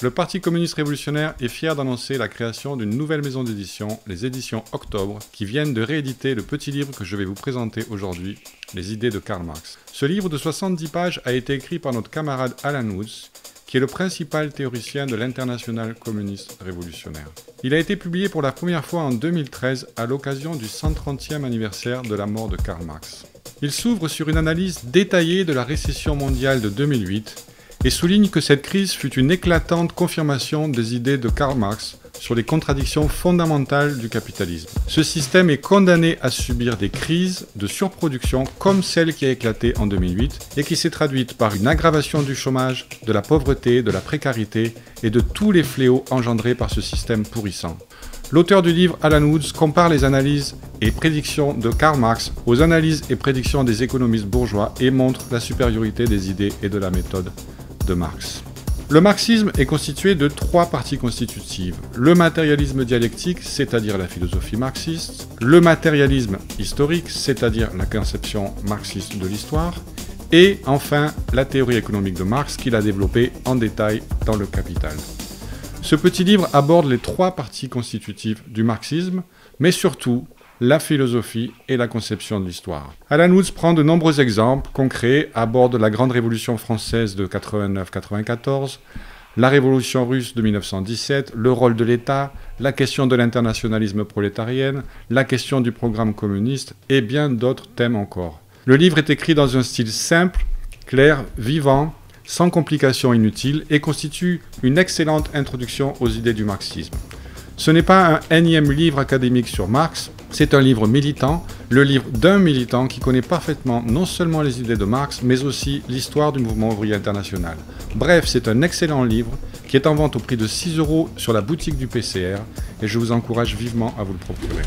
Le Parti communiste révolutionnaire est fier d'annoncer la création d'une nouvelle maison d'édition, les éditions Octobre, qui viennent de rééditer le petit livre que je vais vous présenter aujourd'hui, Les idées de Karl Marx. Ce livre de 70 pages a été écrit par notre camarade Alan Woods, qui est le principal théoricien de l'Internationale communiste révolutionnaire. Il a été publié pour la première fois en 2013 à l'occasion du 130e anniversaire de la mort de Karl Marx. Il s'ouvre sur une analyse détaillée de la récession mondiale de 2008 et souligne que cette crise fut une éclatante confirmation des idées de Karl Marx sur les contradictions fondamentales du capitalisme. Ce système est condamné à subir des crises de surproduction comme celle qui a éclaté en 2008 et qui s'est traduite par une aggravation du chômage, de la pauvreté, de la précarité et de tous les fléaux engendrés par ce système pourrissant. L'auteur du livre, Alan Woods, compare les analyses et prédictions de Karl Marx aux analyses et prédictions des économistes bourgeois et montre la supériorité des idées et de la méthode de Marx. Le marxisme est constitué de trois parties constitutives. Le matérialisme dialectique, c'est-à-dire la philosophie marxiste, le matérialisme historique, c'est-à-dire la conception marxiste de l'histoire, et enfin la théorie économique de Marx qu'il a développée en détail dans le Capital. Ce petit livre aborde les trois parties constitutives du marxisme, mais surtout la philosophie et la conception de l'histoire. Alan Woods prend de nombreux exemples concrets, aborde la Grande Révolution française de 89-94, la Révolution russe de 1917, le rôle de l'État, la question de l'internationalisme prolétarien, la question du programme communiste et bien d'autres thèmes encore. Le livre est écrit dans un style simple, clair, vivant, sans complications inutiles et constitue une excellente introduction aux idées du marxisme. Ce n'est pas un énième livre académique sur Marx, c'est un livre militant, le livre d'un militant qui connaît parfaitement non seulement les idées de Marx, mais aussi l'histoire du mouvement ouvrier international. Bref, c'est un excellent livre qui est en vente au prix de 6 € sur la boutique du PCR et je vous encourage vivement à vous le procurer.